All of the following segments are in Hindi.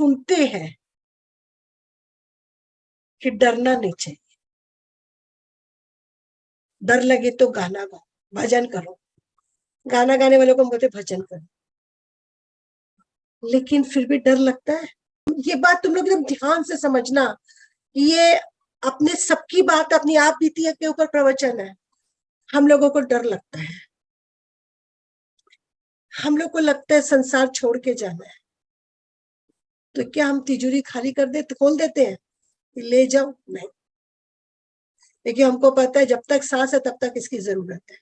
सुनते हैं कि डरना नहीं चाहिए, डर लगे तो गाना गाओ, भजन करो, गाना गाने वालों को बोलते भजन करो, लेकिन फिर भी डर लगता है। ये बात तुम लोग एकदम ध्यान से समझना, ये अपने सबकी बात अपनी आप बीती के ऊपर प्रवचन है। हम लोगों को डर लगता है, हम लोग को लगता है संसार छोड़ के जाना है, तो क्या हम तिजोरी खाली कर देते, खोल देते हैं, ले जाओ? नहीं, लेकिन हमको पता है जब तक सांस है तब तक इसकी जरूरत है।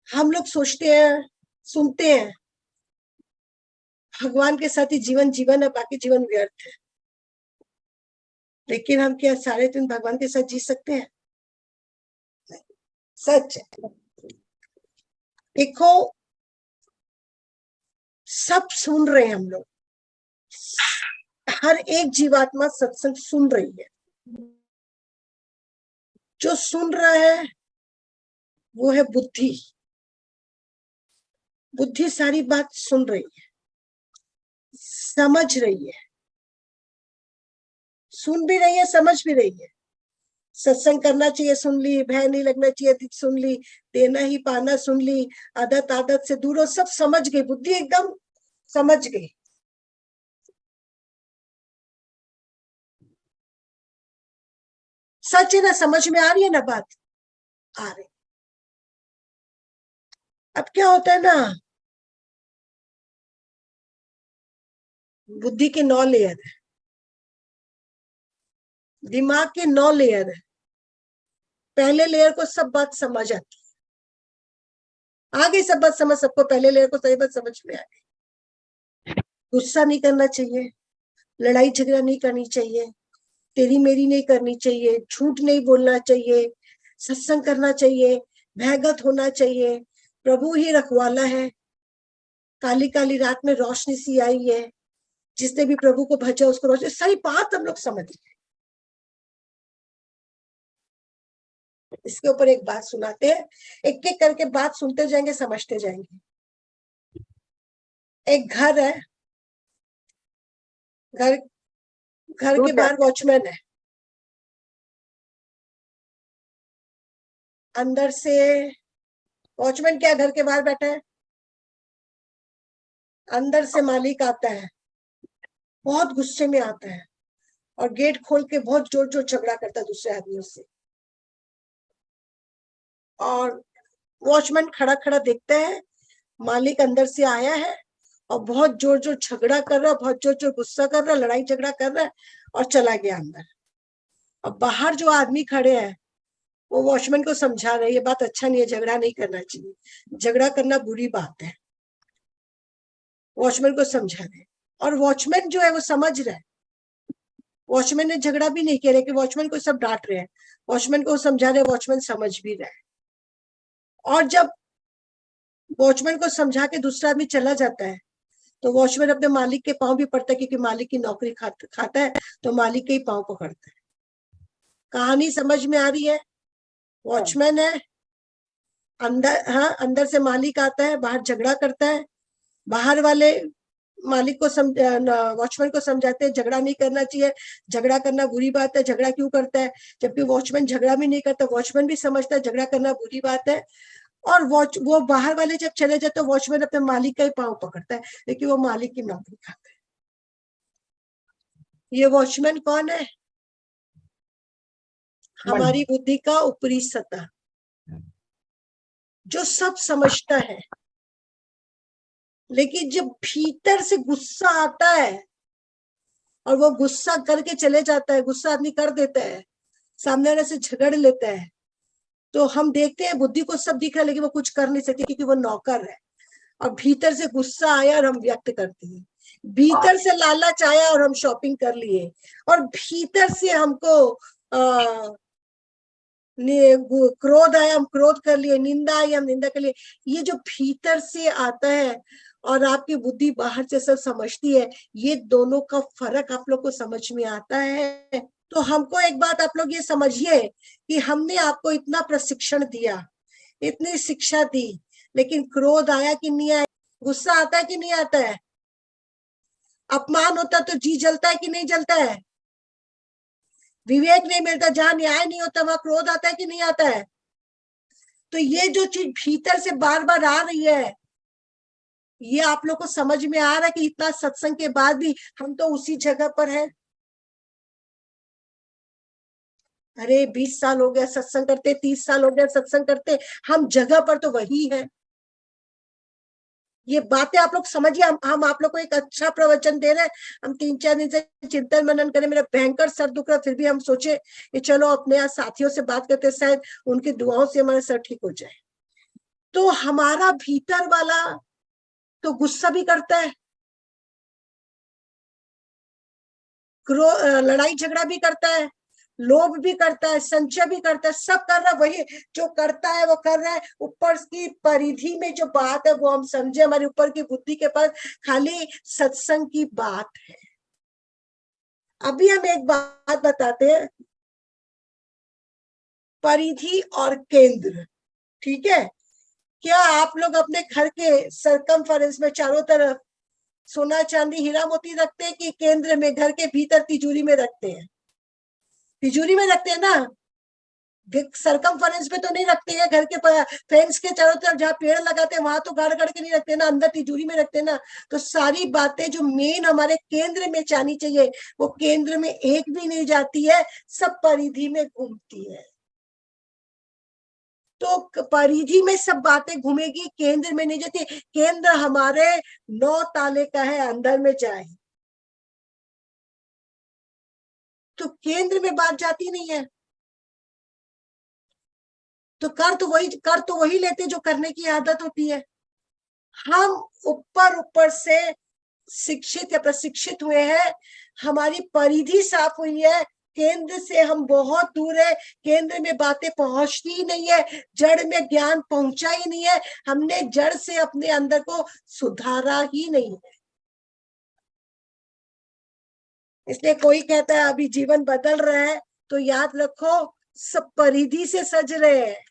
हम लोग सोचते हैं, सुनते हैं भगवान के साथ ही जीवन जीवन है, बाकी जीवन व्यर्थ है, लेकिन हम क्या सारे दिन भगवान के साथ जी सकते हैं? सच है। देखो, सब सुन रहे हैं, हम लोग, हर एक जीवात्मा सत्संग सुन रही है। जो सुन रहा है वो है बुद्धि। बुद्धि सारी बात सुन रही है, समझ रही है, सुन भी रही है, समझ भी रही है। सत्संग करना चाहिए, सुन ली, भय नहीं लगना चाहिए, सुन ली, देना ही पाना, सुन ली, आदत आदत से दूर हो, सब समझ गई, बुद्धि एकदम समझ गई। सच है ना? समझ में आ रही है ना बात? आ रही। अब क्या होता है ना, बुद्धि के 9 लेयर है, दिमाग के 9 लेयर है। पहले लेयर को सब बात समझ आती है, आ गई सब बात समझ, सबको पहले लेयर को सही बात समझ में आ गई। गुस्सा नहीं करना चाहिए, लड़ाई झगड़ा नहीं करनी चाहिए, तेरी मेरी नहीं करनी चाहिए, झूठ नहीं बोलना चाहिए, सत्संग करना चाहिए, भयगत होना चाहिए, प्रभु ही रखवाला है, काली काली रात में रोशनी सी आई है, जिसने भी प्रभु को भजा उसको रोशनी, सारी बात हम लोग समझ रहे। इसके ऊपर एक बात सुनाते हैं, एक एक करके बात सुनते जाएंगे, समझते जाएंगे। एक घर है, घर घर के बाहर वॉचमैन है, अंदर से वॉचमैन क्या घर के बाहर बैठा है, अंदर से मालिक आता है, बहुत गुस्से में आता है और गेट खोल के बहुत जोर जोर झगड़ा करता है दूसरे आदमियों से। और वॉचमैन खड़ा खड़ा देखता है, मालिक अंदर से आया है और बहुत जोर जोर झगड़ा कर रहा है, बहुत जोर जोर गुस्सा कर रहा है, लड़ाई झगड़ा कर रहा है और चला गया अंदर। और बाहर जो आदमी खड़े हैं वो वॉचमैन को समझा रहे, ये बात अच्छा नहीं है, झगड़ा नहीं करना चाहिए, झगड़ा करना बुरी बात है, वॉचमैन को समझा रहे। और वॉचमैन जो है वो समझ रहा है, वॉचमैन ने झगड़ा भी नहीं किया, लेकिन वॉचमैन को सब डांट रहे हैं, वॉचमैन को समझा रहे, वॉचमैन समझ भी रहा है। और जब वॉचमैन को समझा के दूसरा आदमी चला जाता है तो वॉचमैन अपने मालिक के पांव भी पड़ता है, क्योंकि मालिक की नौकरी खाता है तो मालिक के ही पांव पकड़ता है। कहानी समझ में आ रही है? वॉचमैन है अंदर, हाँ, अंदर से मालिक आता है, बाहर झगड़ा करता है, बाहर वाले मालिक को वॉचमैन को समझाते हैं झगड़ा नहीं करना चाहिए, झगड़ा करना बुरी बात है, झगड़ा क्यों करता है, जबकि वॉचमैन झगड़ा भी नहीं करता, वॉचमैन भी समझता है झगड़ा करना बुरी बात है। और वो बाहर वाले जब चले जाते तो वॉचमैन अपने मालिक का ही पांव पकड़ता है, लेकिन वो मालिक की नौकरी खाता है। ये वॉचमैन कौन है? हमारी बुद्धि का ऊपरी सतह, जो सब समझता है, लेकिन जब भीतर से गुस्सा आता है और वो गुस्सा करके चले जाता है, गुस्सा आदमी कर देता है, सामने वाले से झगड़ लेता है, तो हम देखते हैं बुद्धि को सब दिख रहा है लेकिन वो कुछ कर नहीं सकती, क्योंकि वो नौकर है। और भीतर से गुस्सा आया और हम व्यक्त करते हैं, भीतर से लालच आया और हम शॉपिंग कर लिए, और भीतर से हमको क्रोध आया, हम क्रोध कर लिए, निंदा आई, हम निंदा कर लिए। ये जो भीतर से आता है और आपकी बुद्धि बाहर से सब समझती है, ये दोनों का फर्क आप लोग को समझ में आता है? तो हमको एक बात आप लोग ये समझिए कि हमने आपको इतना प्रशिक्षण दिया, इतनी शिक्षा दी, लेकिन क्रोध आया कि नहीं आया, गुस्सा आता है कि नहीं आता है? अपमान होता तो जी जलता है कि नहीं जलता है? विवेक नहीं मिलता, जहां न्याय नहीं होता वहां क्रोध आता है कि नहीं आता है? तो ये जो चीज भीतर से बार बार आ रही है, ये आप लोग को समझ में आ रहा है कि इतना सत्संग के बाद भी हम तो उसी जगह पर हैं। अरे 20 साल हो गया सत्संग करते, 30 साल हो गया सत्संग करते, हम जगह पर तो वही है। ये बातें आप लोग समझिए, हम आप लोग को एक अच्छा प्रवचन दे रहे हैं। हम 3-4 दिन से चिंतन मनन करें, मेरा भयंकर सर दुख रहा, फिर भी हम सोचे कि चलो अपने यहाँ साथियों से बात करते, शायद उनकी दुआओं से हमारा सर ठीक हो जाए। तो हमारा भीतर वाला तो गुस्सा भी करता है, लड़ाई झगड़ा भी करता है, लोभ भी करता है, संचय भी करता है, सब कर रहा है। वही जो करता है वो कर रहा है। ऊपर की परिधि में जो बात है वो हम समझे, हमारे ऊपर की बुद्धि के पास खाली सत्संग की बात है। अभी हम एक बात बताते हैं, परिधि और केंद्र, ठीक है? क्या आप लोग अपने घर के सरकमफेरेंस में चारों तरफ सोना चांदी हीरा मोती रखते हैं कि केंद्र में घर के भीतर तिजोरी में रखते हैं? तिजोरी में रखते हैं ना, सरकमफेरेंस में तो नहीं रखते हैं। घर के फेंस के चारों तरफ जहाँ पेड़ लगाते हैं वहां तो गाड़ गाड़ के नहीं रखते ना, अंदर तिजोरी में रखते हैं ना। तो सारी बातें जो मेन हमारे केंद्र में जानी चाहिए वो केंद्र में एक भी नहीं जाती है, सब परिधि में घूमती है। तो परिधि में सब बातें घूमेगी, केंद्र में नहीं जाती। केंद्र हमारे 9 ताले का है, अंदर में जाए तो केंद्र में बात जाती नहीं है। तो कर तो वही लेते जो करने की आदत होती है। हम ऊपर ऊपर से शिक्षित या प्रशिक्षित हुए हैं, हमारी परिधि साफ हुई है, केंद्र से हम बहुत दूर है, केंद्र में बातें पहुंचती ही नहीं है, जड़ में ज्ञान पहुंचा ही नहीं है, हमने जड़ से अपने अंदर को सुधारा ही नहीं है। इसलिए कोई कहता है अभी जीवन बदल रहा है, तो याद रखो सब परिधि से सज रहे हैं।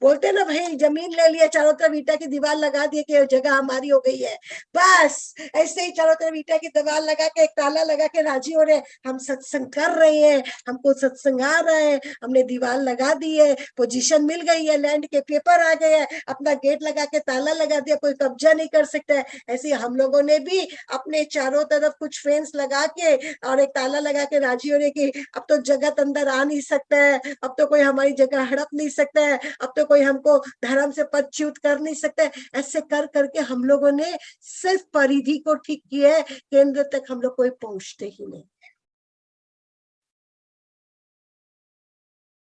बोलते ना भाई जमीन ले लिया, चारों तरफ ईटा की दीवार लगा दिए कि जगह हमारी हो गई है, बस ऐसे ही चारों तरफ ईटा की दीवार लगा के एक ताला लगा के राजी हो रहे हैं, हम सत्संग कर रहे हैं, हमको सत्संग आ रहा है, हमने दीवार लगा दी है, पोजीशन मिल गई है, लैंड के पेपर आ गए हैं, अपना गेट लगा के ताला लगा दिया, कोई कब्जा नहीं कर सकता है। ऐसे हम लोगों ने भी अपने चारों तरफ कुछ फेंस लगा के और एक ताला लगा के राजी हो रहे कि अब तो जगत अंदर आ नहीं सकता है, अब तो कोई हमारी जगह हड़प नहीं सकता है, अब तो कोई हमको धर्म से पदच्युत कर नहीं सकता है। ऐसे कर करके हम लोगों ने सिर्फ परिधि को ठीक किया है, केंद्र तक हम लोग कोई पहुंचते ही नहीं।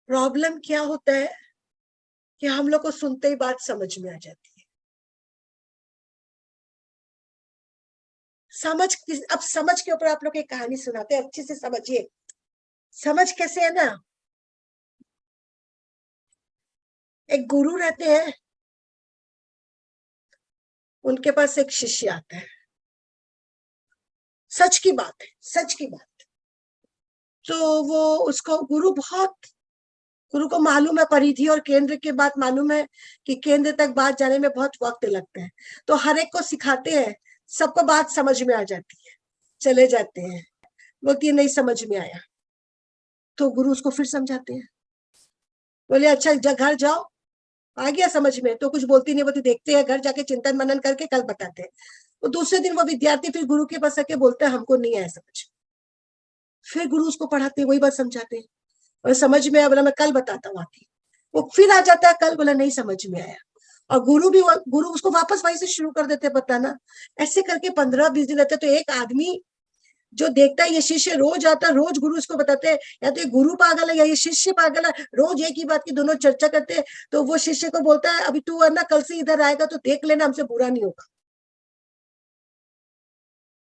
प्रॉब्लम क्या होता है कि हम लोग को सुनते ही बात समझ में आ जाती है। अब समझ के ऊपर आप लोग एक कहानी सुनाते हैं, अच्छे से समझिए। समझ कैसे है ना, एक गुरु रहते हैं, उनके पास एक शिष्य आता है, सच की बात है, सच की बात। तो वो उसको गुरु को मालूम है परिधि और केंद्र की बात मालूम है कि केंद्र तक बात जाने में बहुत वक्त लगता है, तो हर एक को सिखाते हैं, सबको बात समझ में आ जाती है, चले जाते हैं। बोलती है नहीं समझ में आया, तो गुरु उसको फिर समझाते हैं, बोले अच्छा घर जाओ, आ गया समझ में? तो कुछ बोलती नहीं, बोलती देखते हैं घर जाके चिंतन मनन करके कल बताते हैं। तो दूसरे दिन वो विद्यार्थी फिर गुरु के पास आके बोलते हैं हमको नहीं आया समझ। फिर गुरु उसको पढ़ाते वही बात समझाते हैं, और समझ में आया, बोला मैं कल बताता हूँ आके। वो फिर आ जाता है कल, बोला नहीं समझ में आया, और गुरु उसको वापस वहीं से शुरू कर देते बताना। ऐसे करके 15-20 दिन रहते। तो एक आदमी जो देखता है ये शिष्य रोज आता है, रोज गुरु इसको बताते हैं, या तो ये गुरु पागल है या ये शिष्य पागल है, रोज एक ही बात की दोनों चर्चा करते हैं। तो वो शिष्य को बोलता है अभी तू है ना कल से इधर आएगा तो देख लेना हमसे बुरा नहीं होगा।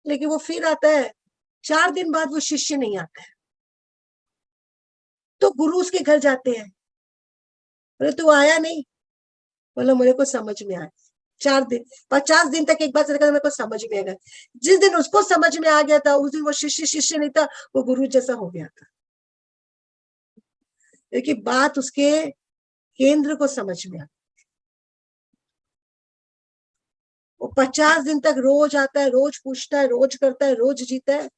लेकिन वो फिर आता है, 4 दिन बाद वो शिष्य नहीं आता है, तो गुरु उसके घर जाते हैं, बोले तू आया नहीं? बोला मेरे को समझ में आया। 4 दिन 50 दिन तक एक बात मेरे को समझ में आएगा। जिस दिन उसको समझ में आ गया था उस दिन वो शिष्य शिष्य नहीं था, वो गुरु जैसा हो गया था, क्योंकि बात उसके केंद्र को समझ में आ। वो 50 दिन तक रोज आता है, रोज पूछता है, रोज करता है, रोज जीता है।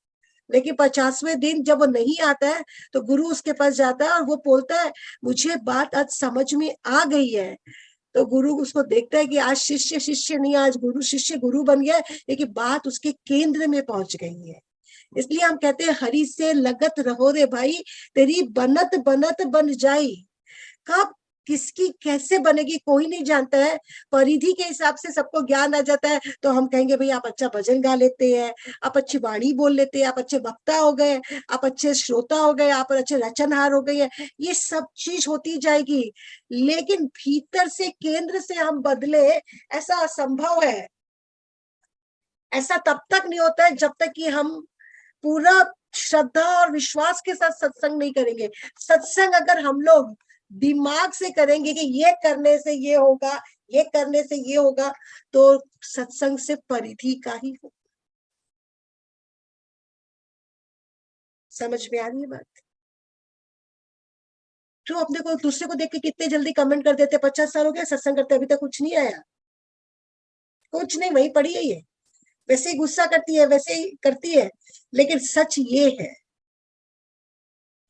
लेकिन 50वें दिन जब वो नहीं आता है तो गुरु उसके पास जाता है और वो बोलता है मुझे बात आज समझ में आ गई है। तो गुरु उसको देखता है कि आज शिष्य शिष्य नहीं, आज गुरु शिष्य गुरु बन गया है, लेकिन बात उसके केंद्र में पहुंच गई है। इसलिए हम कहते हैं हरि से लगत रहो रे भाई, तेरी बनत बनत बन जाई। कब किसकी कैसे बनेगी कोई नहीं जानता है। परिधि के हिसाब से सबको ज्ञान आ जाता है, तो हम कहेंगे भाई आप अच्छा भजन गा लेते हैं, आप अच्छी वाणी बोल लेते हैं, आप अच्छे वक्ता हो गए, आप अच्छे श्रोता हो गए, आप अच्छे रचनहार हो गए हैं, ये सब चीज होती जाएगी। लेकिन भीतर से केंद्र से हम बदले, ऐसा असंभव है। ऐसा तब तक नहीं होता है जब तक कि हम पूरा श्रद्धा और विश्वास के साथ सत्संग नहीं करेंगे। सत्संग अगर हम लोग दिमाग से करेंगे कि ये करने से ये होगा, ये करने से ये होगा, तो सत्संग से परिधि का ही होगा। समझ में आ रही है बात? जो अपने को दूसरे को देख के कितने जल्दी कमेंट कर देते, 50 साल हो गया सत्संग करते अभी तक कुछ नहीं आया, कुछ नहीं, वही पड़ी है ये, वैसे ही गुस्सा करती है, वैसे ही करती है। लेकिन सच ये है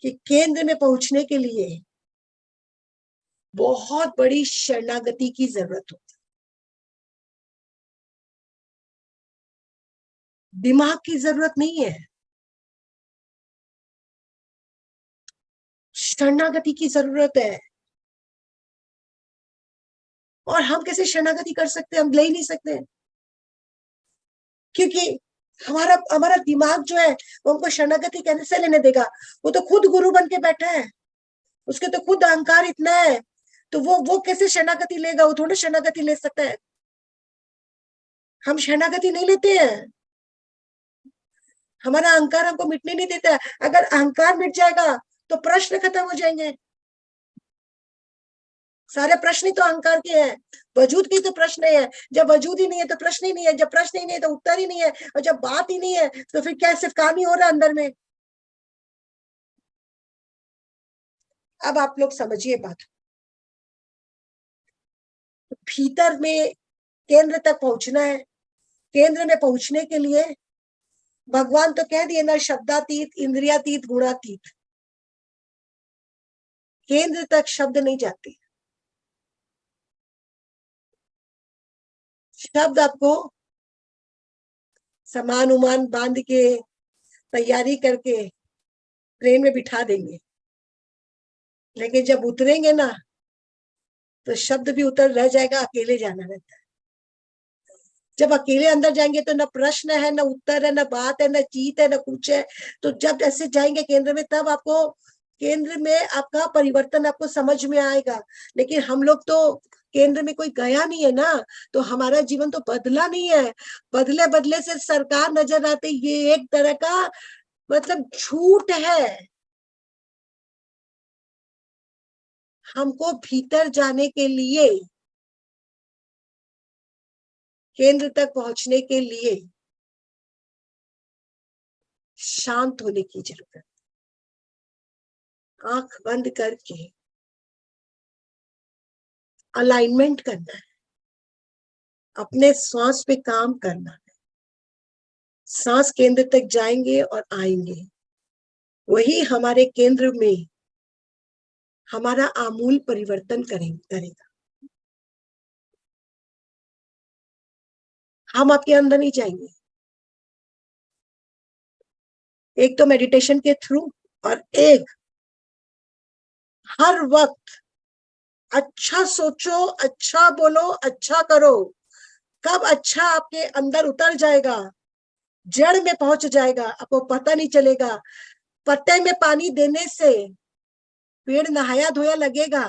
कि केंद्र में पहुंचने के लिए बहुत बड़ी शरणागति की जरूरत होती है, दिमाग की जरूरत नहीं है, शरणागति की जरूरत है। और हम कैसे शरणागति कर सकते हैं? हम ले ही नहीं सकते, क्योंकि हमारा हमारा दिमाग जो है वो हमको शरणागति कहने से लेने देगा। वो तो खुद गुरु बन के बैठा है, उसके तो खुद अहंकार इतना है, तो वो कैसे शरणागति लेगा? वो थोड़ा शरणागति ले सकता है। हम शरणागति नहीं लेते हैं, हमारा अहंकार हमको मिटने नहीं देता है। अगर अहंकार मिट जाएगा तो प्रश्न खत्म हो जाएंगे। सारे प्रश्न ही तो अहंकार के हैं, वजूद की तो प्रश्न है। जब वजूद ही नहीं है तो प्रश्न ही नहीं है, जब प्रश्न ही नहीं है तो उत्तर ही नहीं है, और जब बात ही नहीं है तो फिर क्या सिर्फ काम ही हो रहा है अंदर में? अब आप लोग समझिए बात। भीतर में केंद्र तक पहुंचना है। केंद्र में पहुंचने के लिए भगवान तो कह दिए ना, शब्दातीत, इंद्रियातीत, गुणातीत। केंद्र तक शब्द नहीं जाते, शब्द आपको सामान उमान बांध के तैयारी करके ट्रेन में बिठा देंगे, लेकिन जब उतरेंगे ना तो शब्द भी उतर रह जाएगा, अकेले जाना रहता है। जब अकेले अंदर जाएंगे तो न प्रश्न है, न उत्तर है, न बात है, न जीत है, न कुछ है। तो जब ऐसे जाएंगे केंद्र में, तब आपको केंद्र में आपका परिवर्तन आपको समझ में आएगा। लेकिन हम लोग तो केंद्र में कोई गया नहीं है ना, तो हमारा जीवन तो बदला नहीं है। बदले बदले से सरकार नजर आते, ये एक तरह का मतलब झूठ है। हमको भीतर जाने के लिए, केंद्र तक पहुंचने के लिए शांत होने की जरूरत, आंख बंद करके अलाइनमेंट करना है, अपने श्वास पे काम करना है। सांस केंद्र तक जाएंगे और आएंगे, वही हमारे केंद्र में हमारा आमूल परिवर्तन करेगा। हम आपके अंदर नहीं जाएंगे, एक तो मेडिटेशन के थ्रू, और एक हर वक्त अच्छा सोचो, अच्छा बोलो, अच्छा करो। कब अच्छा आपके अंदर उतर जाएगा, जड़ में पहुंच जाएगा, आपको पता नहीं चलेगा। पत्ते में पानी देने से पेड़ नहाया धोया लगेगा,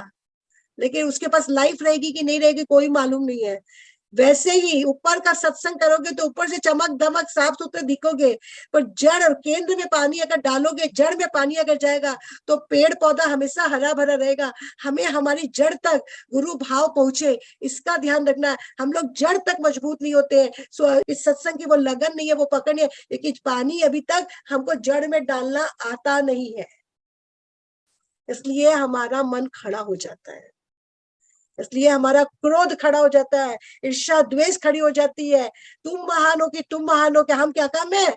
लेकिन उसके पास लाइफ रहेगी कि नहीं रहेगी कोई मालूम नहीं है। वैसे ही ऊपर का सत्संग करोगे तो ऊपर से चमक दमक साफ सुथरे दिखोगे, पर जड़ और केंद्र में पानी अगर डालोगे, जड़ में पानी अगर जाएगा, तो पेड़ पौधा हमेशा हरा भरा रहेगा। हमें हमारी जड़ तक गुरु भाव पहुंचे, इसका ध्यान रखना। हम लोग जड़ तक मजबूत नहीं होते हैं, सो इस सत्संग की वो लगन नहीं है, वो पकड़ नहीं है, लेकिन पानी अभी तक हमको जड़ में डालना आता नहीं है, इसलिए हमारा मन खड़ा हो जाता है। इसलिए हमारा क्रोध खड़ा हो जाता है, ईर्ष्या द्वेष खड़ी हो जाती है। तुम महान हो कि तुम महान हो, क्या हम क्या काम है?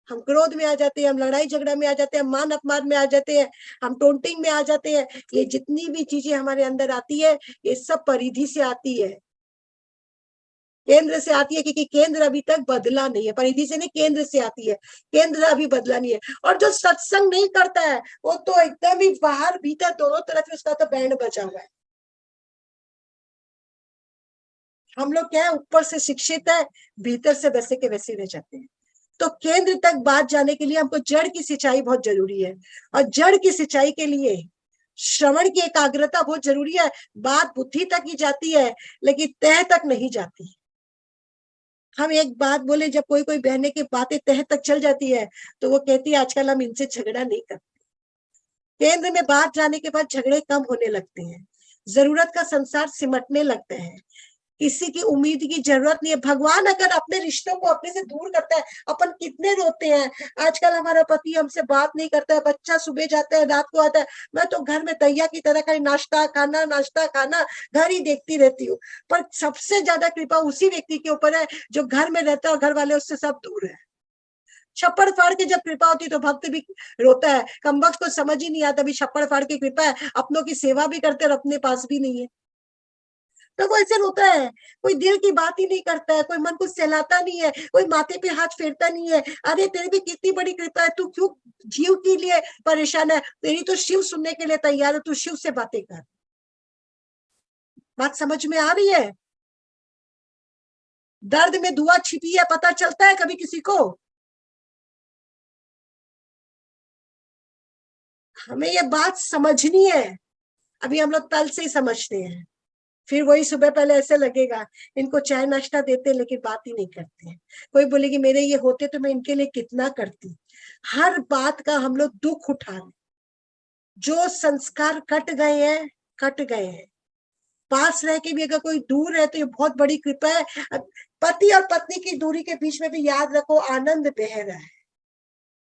हम क्रोध में आ जाते हैं, हम लड़ाई झगड़ा में आ जाते हैं, मान अपमान में आ जाते हैं, हम टोंटिंग में आ जाते हैं। ये जितनी भी चीजें हमारे अंदर आती है, ये सब परिधि से आती है, केंद्र से आती है, क्योंकि केंद्र अभी तक बदला नहीं है। परिधि से नहीं, केंद्र से आती है, केंद्र अभी बदला नहीं है। और जो सत्संग नहीं करता है वो तो एकदम ही बाहर भीतर दोनों तरफ उसका तो बैंड बजा हुआ है। हम लोग क्या है, ऊपर से शिक्षित है, भीतर से वैसे के वैसे रह जाते हैं। तो केंद्र तक बात जाने के लिए हमको जड़ की सिंचाई बहुत जरूरी है, और जड़ की सिंचाई के लिए श्रवण की एकाग्रता बहुत जरूरी है। बात बुद्धि तक ही जाती है, लेकिन तह तक नहीं जाती। हम एक बात बोले, जब कोई कोई बहने की बातें तह तक चल जाती है, तो वो कहती है आजकल हम इनसे झगड़ा नहीं करते। केंद्र में बात जाने के बाद झगड़े कम होने लगते हैं, जरूरत का संसार सिमटने लगते हैं, किसी की उम्मीद की जरूरत नहीं है। भगवान अगर अपने रिश्तों को अपने से दूर करता है, अपन कितने रोते हैं। आजकल हमारा पति हमसे बात नहीं करता है, बच्चा सुबह जाता है रात को आता है, मैं तो घर में दैया की तरह खाली नाश्ता खाना नाश्ता खाना घर ही देखती रहती हूँ। पर सबसे ज्यादा कृपा उसी व्यक्ति के ऊपर है जो घर में रहता है और घर वाले उससे सब दूर है। छप्पड़ फाड़ के जब कृपा होती है तो भक्त भी रोता है, कमबख्त को समझ ही नहीं आता भी छप्पड़ फाड़ के कृपा है, अपनों की सेवा भी करते और अपने पास भी नहीं है, तो वो ऐसे रोता है। कोई दिल की बात ही नहीं करता है, कोई मन को सहलाता नहीं है, कोई माथे पे हाथ फेरता नहीं है। अरे तेरी भी कितनी बड़ी कृपा है, तू क्यों जीव के लिए परेशान है? तेरी तो शिव सुनने के लिए तैयार है, तू शिव से बातें कर। बात समझ में आ रही है? दर्द में दुआ छिपी है, पता चलता है कभी किसी को? हमें ये बात समझनी है। अभी हम लोग तल से ही समझते हैं, फिर वही सुबह पहले ऐसे लगेगा इनको चाय नाश्ता देते लेकिन बात ही नहीं करते हैं। कोई बोलेगी मेरे ये होते तो मैं इनके लिए कितना करती। हर बात का हम लोग दुख उठा रहे, जो संस्कार कट गए हैं कट गए हैं। पास रह के भी अगर कोई दूर है तो ये बहुत बड़ी कृपा है। पति और पत्नी की दूरी के बीच में भी याद रखो आनंद बह रहा है।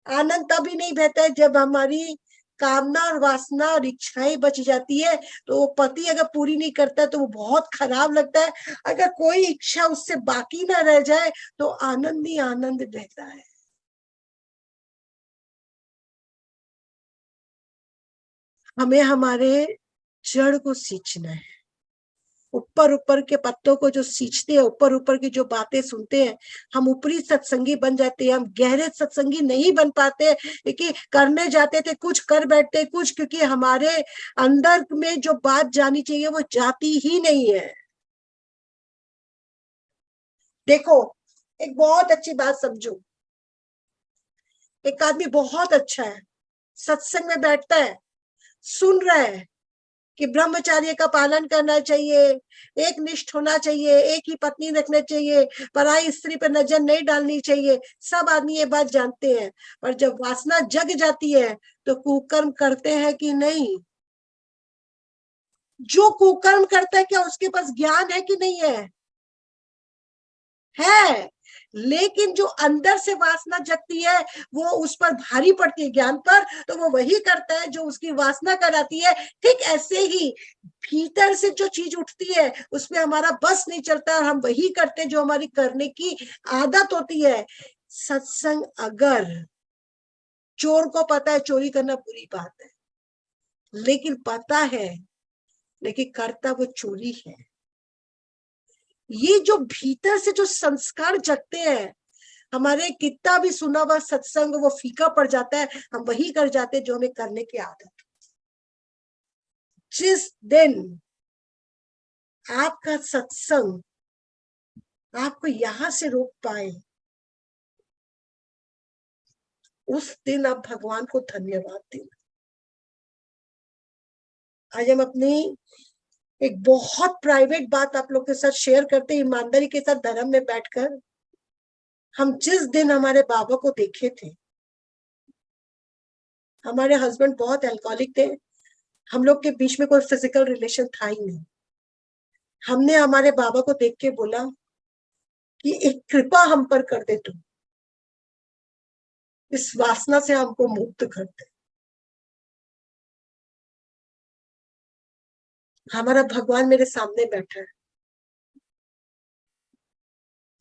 आनंद तभी नहीं बहता है जब हमारी कामना और वासना और इच्छाएं बच जाती है, तो वो पति अगर पूरी नहीं करता है तो वो बहुत खराब लगता है। अगर कोई इच्छा उससे बाकी ना रह जाए तो आनंद ही आनंद रहता है। हमें हमारे जड़ को सींचना है। ऊपर ऊपर के पत्तों को जो सींचते हैं, ऊपर ऊपर की जो बातें सुनते हैं, हम ऊपरी सत्संगी बन जाते हैं, हम गहरे सत्संगी नहीं बन पाते, क्योंकि करने जाते थे कुछ कर बैठते कुछ, क्योंकि हमारे अंदर में जो बात जानी चाहिए वो जाती ही नहीं है। देखो, एक बहुत अच्छी बात समझो। एक आदमी बहुत अच्छा है, सत्संग में बैठता है, सुन रहा है कि ब्रह्मचर्य का पालन करना चाहिए, एक निष्ठ होना चाहिए, एक ही पत्नी रखना चाहिए, पराई स्त्री पर नजर नहीं डालनी चाहिए, सब आदमी ये बात जानते हैं। पर जब वासना जग जाती है तो कुकर्म करते हैं कि नहीं? जो कुकर्म करता है क्या उसके पास ज्ञान है कि नहीं है? है। लेकिन जो अंदर से वासना जगती है वो उस पर भारी पड़ती है ज्ञान पर, तो वो वही करता है जो उसकी वासना कराती है। ठीक ऐसे ही भीतर से जो चीज उठती है उसमें हमारा बस नहीं चलता, और हम वही करते हैं जो हमारी करने की आदत होती है। सत्संग, अगर चोर को पता है चोरी करना बुरी बात है, लेकिन पता है, लेकिन करता वो चोरी है। ये जो भीतर से जो संस्कार जगते हैं, हमारे कितना भी सुना हुआ सत्संग वो फीका पड़ जाता है, हम वही कर जाते हैं जो हमें करने की आदत। जिस दिन आपका सत्संग आपको यहां से रोक पाए, उस दिन आप भगवान को धन्यवाद देना। आज हम अपनी एक बहुत प्राइवेट बात आप लोग के साथ शेयर करते हैं, ईमानदारी के साथ धर्म में बैठकर। हम जिस दिन हमारे बाबा को देखे थे, हमारे हस्बैंड बहुत अल्कोहलिक थे, हम लोग के बीच में कोई फिजिकल रिलेशन था ही नहीं। हमने हमारे बाबा को देख के बोला कि एक कृपा हम पर कर दे तू, इस वासना से हमको मुक्त कर दे। हमारा भगवान मेरे सामने बैठा है।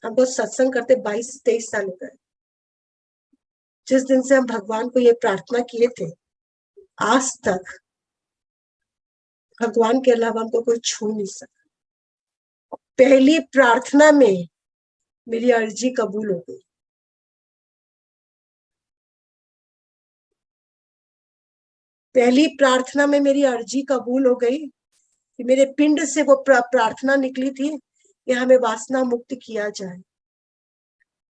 हमको सत्संग करते 22-23 साल हो गए। जिस दिन से हम भगवान को ये प्रार्थना किए थे, आज तक भगवान के अलावा हमको कोई छू नहीं सका। पहली प्रार्थना में मेरी अर्जी कबूल हो गई। पहली प्रार्थना में मेरी अर्जी कबूल हो गई कि मेरे पिंड से वो प्रार्थना निकली थी कि हमें वासना मुक्त किया जाए,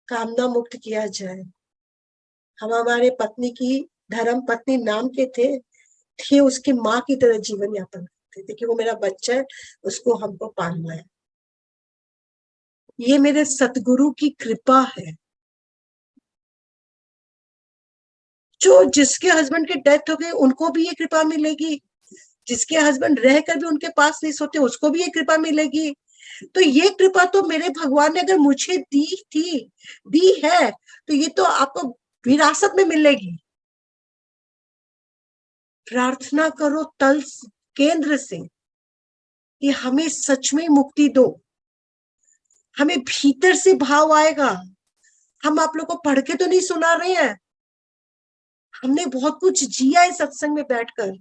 कामना मुक्त किया जाए। हम हमारे पत्नी की, धर्म पत्नी नाम के थे उसकी माँ की तरह जीवन यापन करते थे कि वो मेरा बच्चा है, उसको हमको पालना है। ये मेरे सतगुरु की कृपा है। जो जिसके हस्बैंड की डेथ हो गई उनको भी ये कृपा मिलेगी, जिसके हस्बैंड रहकर भी उनके पास नहीं सोते उसको भी ये कृपा मिलेगी। तो ये कृपा तो मेरे भगवान ने अगर मुझे दी है, तो ये तो आपको विरासत में मिलेगी। प्रार्थना करो तल केंद्र से कि हमें सच में मुक्ति दो। हमें भीतर से भाव आएगा। हम आप लोग को पढ़ के तो नहीं सुना रहे हैं, हमने बहुत कुछ जिया है सत्संग में बैठकर।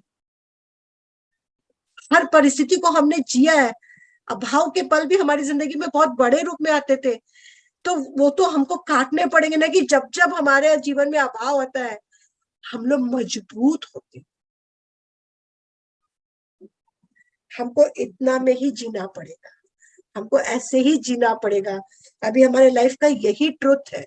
हर परिस्थिति को हमने जिया है। अभाव के पल भी हमारी जिंदगी में बहुत बड़े रूप में आते थे, तो वो तो हमको काटने पड़ेंगे ना, कि जब जब हमारे जीवन में अभाव आता है हम लोग मजबूत होते। हमको इतना में ही जीना पड़ेगा, हमको ऐसे ही जीना पड़ेगा। अभी हमारे लाइफ का यही ट्रुथ है।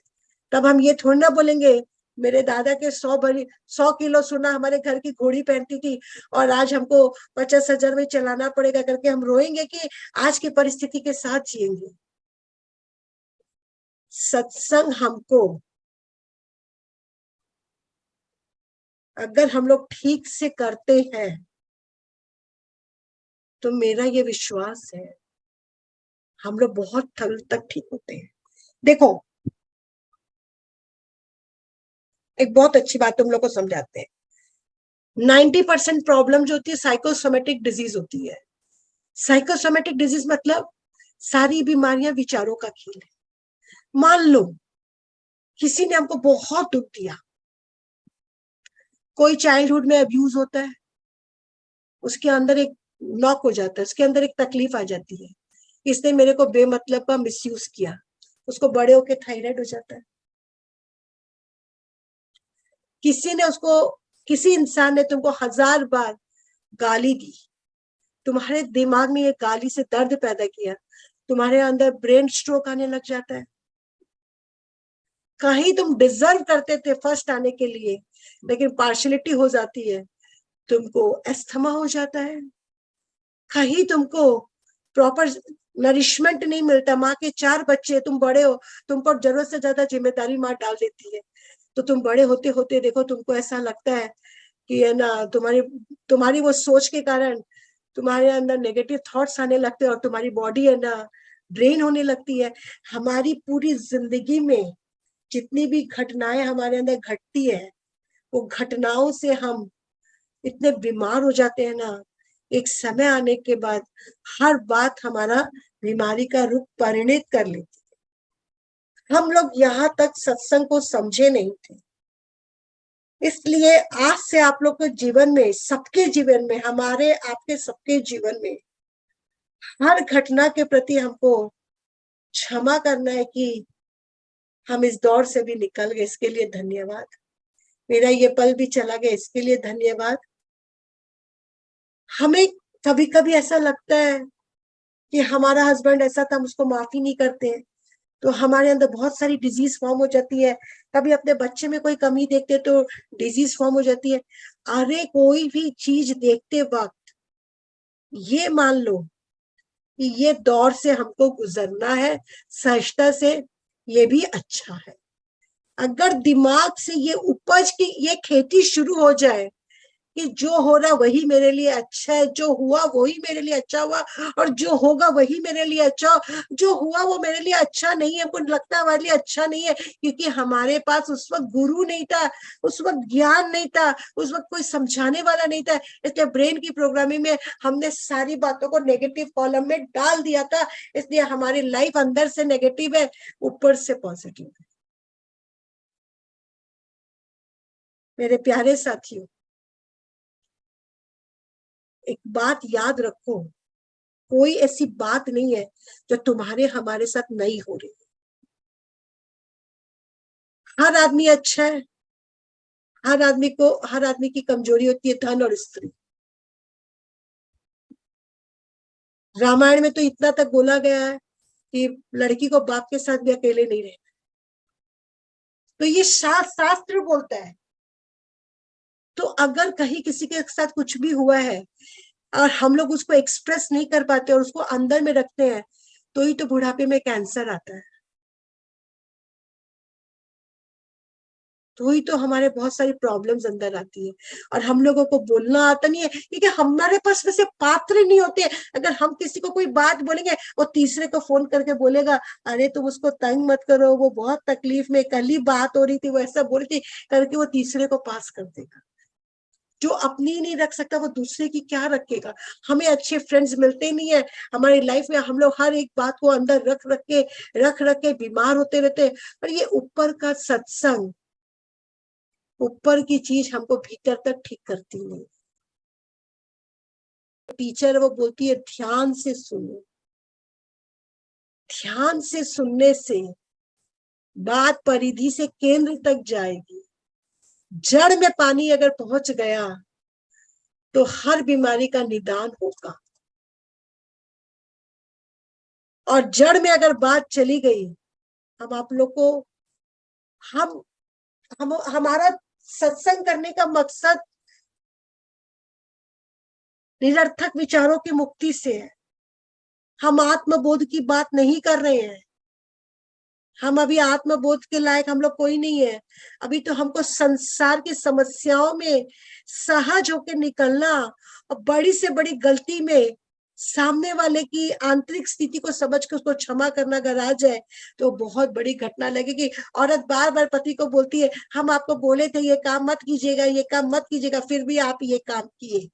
तब हम ये थोड़ी ना बोलेंगे मेरे दादा के 100 किलो सोना हमारे घर की घोड़ी पहनती थी और आज हमको 50,000 में चलाना पड़ेगा करके हम रोएंगे कि आज की परिस्थिति के साथ जिएंगे। सत्संग हमको, अगर हम लोग ठीक से करते हैं तो मेरा ये विश्वास है हम लोग बहुत थल तक ठीक होते हैं। देखो, एक बहुत अच्छी बात तुम लोग को समझाते हैं। 90% प्रॉब्लम जो होती है साइकोसोमेटिक डिजीज होती है। साइकोसोमेटिक डिजीज मतलब सारी बीमारियां विचारों का खेल है। मान लो किसी ने हमको बहुत दुख दिया, कोई चाइल्डहुड में अब्यूज होता है, उसके अंदर एक लॉक हो जाता है, उसके अंदर एक तकलीफ आ जाती है, इसने मेरे को बेमतलब का मिसयूज किया, उसको बड़े होके थायराइड हो जाता है। किसी इंसान ने तुमको 1000 बार गाली दी, तुम्हारे दिमाग में ये गाली से दर्द पैदा किया, तुम्हारे अंदर ब्रेन स्ट्रोक आने लग जाता है। कहीं तुम डिजर्व करते थे फर्स्ट आने के लिए, लेकिन पार्शलिटी हो जाती है, तुमको अस्थमा हो जाता है। कहीं तुमको प्रॉपर नरिशमेंट नहीं मिलता, माँ के 4 बच्चे, तुम बड़े हो, तुम पर जरूरत से ज्यादा जिम्मेदारी माँ डाल देती है, तो तुम बड़े होते होते देखो तुमको ऐसा लगता है कि है ना, तुम्हारी वो सोच के कारण तुम्हारे अंदर नेगेटिव थॉट्स आने लगते हैं और तुम्हारी बॉडी है ना ड्रेन होने लगती है। हमारी पूरी जिंदगी में जितनी भी घटनाएं हमारे अंदर घटती है, वो घटनाओं से हम इतने बीमार हो जाते हैं ना, एक समय आने के बाद हर बात हमारा बीमारी का रूप परिणित कर लेती है। हम लोग यहाँ तक सत्संग को समझे नहीं थे, इसलिए आज से आप लोग के जीवन में, सबके जीवन में, हमारे आपके सबके जीवन में हर घटना के प्रति हमको क्षमा करना है कि हम इस दौर से भी निकल गए, इसके लिए धन्यवाद। मेरा ये पल भी चला गया, इसके लिए धन्यवाद। हमें कभी कभी ऐसा लगता है कि हमारा हस्बैंड ऐसा था, हम उसको माफी नहीं करते हैं, तो हमारे अंदर बहुत सारी डिजीज फॉर्म हो जाती है। कभी अपने बच्चे में कोई कमी देखते तो डिजीज फॉर्म हो जाती है। अरे कोई भी चीज देखते वक्त ये मान लो कि ये दौर से हमको गुजरना है, सहजता से, ये भी अच्छा है। अगर दिमाग से ये उपज की ये खेती शुरू हो जाए कि जो हो रहा वही मेरे लिए अच्छा है, जो हुआ वही मेरे लिए अच्छा हुआ, और जो होगा वही मेरे लिए अच्छा, जो हुआ वो मेरे लिए अच्छा नहीं है, हमको लगता है हमारे लिए अच्छा नहीं है, क्योंकि हमारे पास उस वक्त गुरु नहीं था, उस वक्त ज्ञान नहीं था, उस वक्त कोई समझाने वाला नहीं था। इसलिए ब्रेन की प्रोग्रामिंग में हमने सारी बातों को नेगेटिव कॉलम में डाल दिया था, इसलिए हमारी लाइफ अंदर से नेगेटिव है, ऊपर से पॉजिटिव है। मेरे प्यारे साथियों, एक बात याद रखो, कोई ऐसी बात नहीं है जो तुम्हारे हमारे साथ नहीं हो रही। हर आदमी अच्छा है, हर आदमी की कमजोरी होती है धन और स्त्री। रामायण में तो इतना तक बोला गया है कि लड़की को बाप के साथ भी अकेले नहीं रहना। तो ये शास्त्र बोलता है। तो अगर कहीं किसी के साथ कुछ भी हुआ है और हम लोग उसको एक्सप्रेस नहीं कर पाते और उसको अंदर में रखते हैं, तो ही तो बुढ़ापे में कैंसर आता है, तो ही तो हमारे बहुत सारी प्रॉब्लम्स अंदर आती है। और हम लोगों को बोलना आता नहीं है, क्योंकि हमारे पास वैसे पात्र नहीं होते। अगर हम किसी को कोई बात बोलेंगे, वो तीसरे को फोन करके बोलेगा, अरे तुम उसको तंग मत करो, वो बहुत तकलीफ में, कल ही बात हो रही थी, वो ऐसा बोल रही थी, करके वो तीसरे को पास कर देगा। जो अपनी नहीं रख सकता वो दूसरे की क्या रखेगा। हमें अच्छे फ्रेंड्स मिलते ही नहीं है हमारी लाइफ में, हम लोग हर एक बात को अंदर रख के बीमार होते रहते। और ये ऊपर का सत्संग, ऊपर की चीज हमको भीतर तक ठीक करती नहीं। टीचर वो बोलती है ध्यान से सुनो, ध्यान से सुनने से बात परिधि से केंद्र तक जाएगी। जड़ में पानी अगर पहुंच गया तो हर बीमारी का निदान होगा। और जड़ में अगर बात चली गई, हम आप लोग को हम हमारा सत्संग करने का मकसद निरर्थक विचारों की मुक्ति से है। हम आत्मबोध की बात नहीं कर रहे हैं। हम अभी आत्मबोध के लायक हम लोग कोई नहीं है। अभी तो हमको संसार की समस्याओं में सहज होकर निकलना, और बड़ी से बड़ी गलती में सामने वाले की आंतरिक स्थिति को समझ के उसको क्षमा करना अगर आ जाए तो बहुत बड़ी घटना लगेगी। औरत बार बार पति को बोलती है, हम आपको बोले थे ये काम मत कीजिएगा, ये काम मत कीजिएगा, फिर भी आप ये काम किए,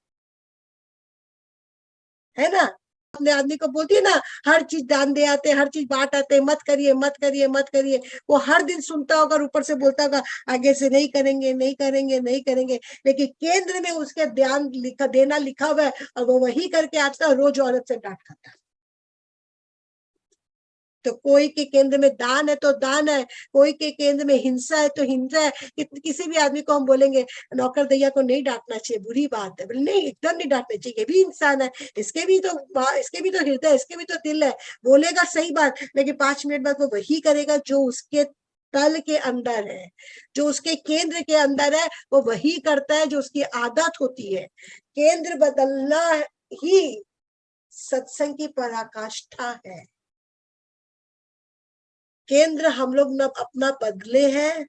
है ना। अपने आदमी को बोलती है ना, हर चीज दान दे आते, हर चीज बांट आते, मत करिए मत करिए मत करिए। वो हर दिन सुनता होगा और ऊपर से बोलता होगा आगे से नहीं करेंगे नहीं करेंगे नहीं करेंगे, लेकिन केंद्र में उसके ध्यान देना लिखा हुआ है, और वो वही करके आता है, रोज औरत से डांट खाता है। तो कोई के केंद्र में दान है तो दान है, कोई के केंद्र में हिंसा है तो हिंसा है। किसी भी आदमी को हम बोलेंगे नौकर दैया को नहीं डांटना चाहिए, बुरी बात है, बोले नहीं एकदम नहीं डांटना चाहिए, ये भी इंसान है, इसके भी तो हृदय, इसके भी तो दिल है। बोलेगा सही बात, लेकिन 5 मिनट बाद वो वही करेगा जो उसके तल के अंदर है, जो उसके केंद्र के अंदर है, वो वही करता है जो उसकी आदत होती है। केंद्र बदलना ही सत्संग की पराकाष्ठा है। केंद्र हम लोग न अपना बदले हैं,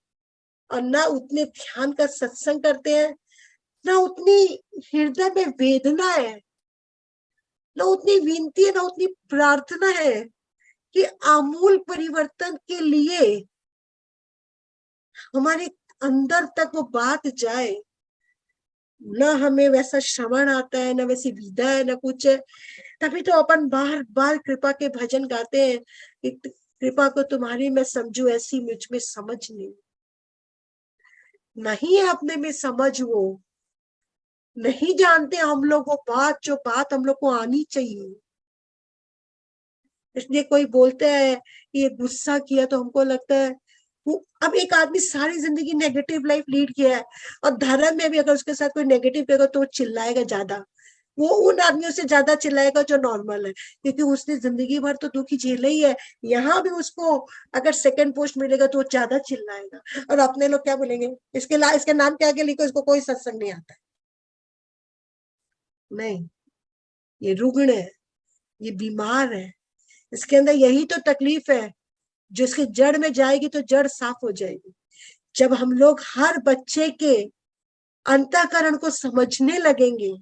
और ना उतने ध्यान का सत्संग करते हैं, ना उतनी हृदय में वेदना है, ना उतनी विनती है, ना उतनी प्रार्थना है कि आमूल परिवर्तन के लिए हमारे अंदर तक वो बात जाए। ना हमें वैसा श्रवण आता है, ना वैसी विधा है, ना कुछ है। तभी तो अपन बार बार कृपा के भजन गाते हैं कि कृपा को तुम्हारी मैं समझू, ऐसी मुझ में समझ नहीं है अपने में समझ। वो नहीं जानते हम लोग वो बात, जो बात हम लोग को आनी चाहिए। इसलिए कोई बोलते हैं कि ये गुस्सा किया, तो हमको लगता है वो, अब एक आदमी सारी जिंदगी नेगेटिव लाइफ लीड किया है, और धर्म में भी अगर उसके साथ कोई नेगेटिव करेगा तो वो चिल्लाएगा ज्यादा। वो उन आदमियों से ज्यादा चिल्लाएगा जो नॉर्मल है, क्योंकि उसने जिंदगी भर तो दुखी झेला ही है। यहाँ भी उसको अगर सेकंड पोस्ट मिलेगा तो वो ज्यादा चिल्लाएगा। और अपने लोग क्या बोलेंगे, इसके नाम के आगे लिखो, इसको कोई सत्संग नहीं आता है। नहीं, ये रुग्ण है, ये बीमार है, इसके अंदर यही तो तकलीफ है। जो इसके जड़ में जाएगी तो जड़ साफ हो जाएगी। जब हम लोग हर बच्चे के अंतःकरण को समझने लगेंगे